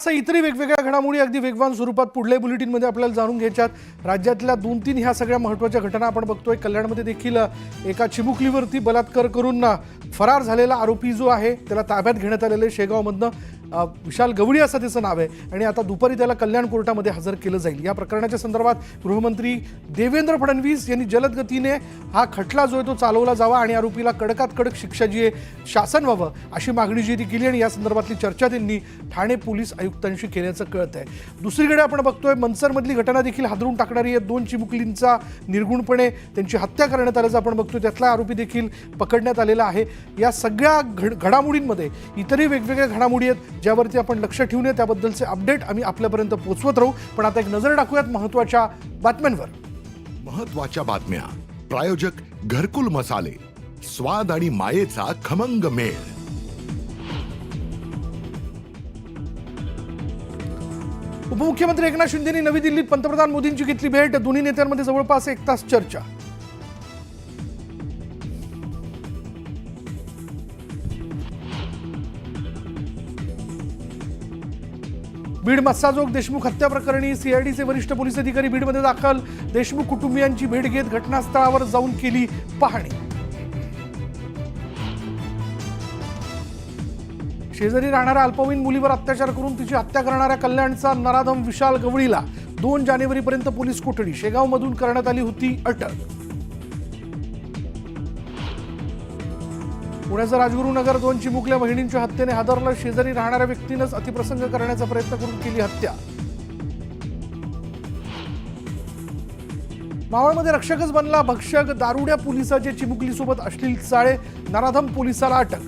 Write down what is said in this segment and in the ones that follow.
असं इतरही वेगवेगळ्या घडामोडी अगदी वेगवान स्वरूपात पुढल्या बुलेटिनमध्ये आपल्याला जाणून घ्यायच्यात। राज्यातल्या 2-3 ह्या सगळ्या महत्त्वाच्या घटना आपण बघतोय। कल्याणमध्ये देखील एका चिमुकलीवरती बलात्कार करून फरार झालेला आरोपी जो आहे त्याला ताब्यात घेण्यात आलेले शेगावमधनं विशाल गवळी असं त्याचं नाव आहे आणि आता दुपारी त्याला कल्याण कोर्टामध्ये हजर केलं जाईल। या प्रकरणाच्या संदर्भात गृहमंत्री देवेंद्र फडणवीस यांनी जलद गतीने हा खटला जो आहे तो चालवला जावा आणि आरोपीला कडकात कडक शिक्षा जी आहे शासन व्हावं अशी मागणी जी ती केली आणि या संदर्भातली चर्चा त्यांनी ठाणे पोलीस आयुक्तांशी केल्याचं कळत आहे। दुसरीकडे आपण बघतोय मनसरमधली घटना देखील हादरून टाकणारी आहे। 2 चिमुकलींचा निर्गुणपणे त्यांची हत्या करण्यात आल्याचं आपण बघतोय। त्यातला आरोपी देखील पकडण्यात आलेला आहे। या सगळ्या घडामोडींमध्ये इतरही वेगवेगळ्या घडामोडी आहेत ज्यावरती आपण लक्ष ठेवून त्याबद्दलचे अपडेट आम्ही आपल्यापर्यंत पोहोचवत राहू। पण आता एक नजर टाकूयात महत्त्वाच्या बातम्यांवर। महत्त्वाच्या बातम्या प्रायोजक घरकुल मसाले, स्वाद आणि मायेचा खमंग मेळ। उपमुख्यमंत्री एकनाथ शिंदेंनी नवी दिल्लीत पंतप्रधान मोदींची घेतली भेट। दोन्ही नेत्यांमध्ये जवळपास 1 तास चर्चा। बीड मस्साजोग देशमुख हत्या प्रकरणी सीआयडीचे वरिष्ठ पोलीस अधिकारी बीडमध्ये दाखल। देशमुख कुटुंबियांची भेट घेत घटनास्थळावर जाऊन केली पाहणी। शेजारी राहणाऱ्या अल्पवयीन मुलीवर अत्याचार करून तिची हत्या करणाऱ्या कल्याणचा नराधम विशाल गवळीला 2 जानेवारीपर्यंत पोलीस कोठडी। शेगावमधून करण्यात आली होती अटक। पुण्याचं राजगुरुनगर 2 चिमुकल्या बहिणींच्या हत्येने हादरलं। शेजारी राहणाऱ्या व्यक्तीनेच अतिप्रसंग करण्याचा प्रयत्न करून केली हत्या। मावळमध्ये रक्षकच बनला भक्षक। दारुड्या पोलिसाचे चिमुकलीसोबत अश्लील चाळे। नराधम पोलिसाला अटक।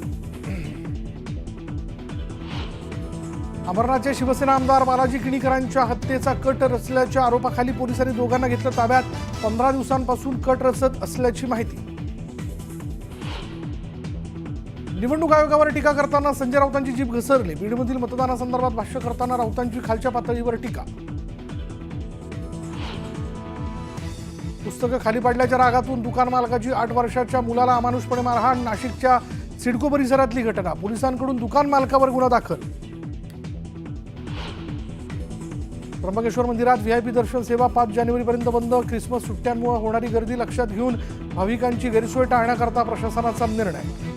अमरनाथचे शिवसेना आमदार बालाजी किणीकरांच्या हत्येचा कट रचल्याच्या आरोपाखाली पोलिसांनी दोघांना घेतलं ताब्यात। 15 दिवसांपासून कट रचत असल्याची माहिती। निवडणूक आयोगावर टीका करताना संजय राऊतांची जीभ घसरली। बीडमधील मतदानासंदर्भात भाष्य करताना राऊतांची खालच्या पातळीवर टीका। पुस्तकं खाली पाडल्याच्या रागातून दुकान मालकाची 8 वर्षाच्या मुलाला अमानुषपणे मारहाण। नाशिकच्या सिडको परिसरातली घटना। पोलिसांकडून दुकान मालकावर गुन्हा दाखल। त्र्यंबकेश्वर मंदिरात व्हीआयपी दर्शन सेवा 5 जानेवारीपर्यंत बंद। ख्रिसमस सुट्ट्यांमुळे होणारी गर्दी लक्षात घेऊन भाविकांची गैरसोय टाळण्याकरता प्रशासनाचा निर्णय।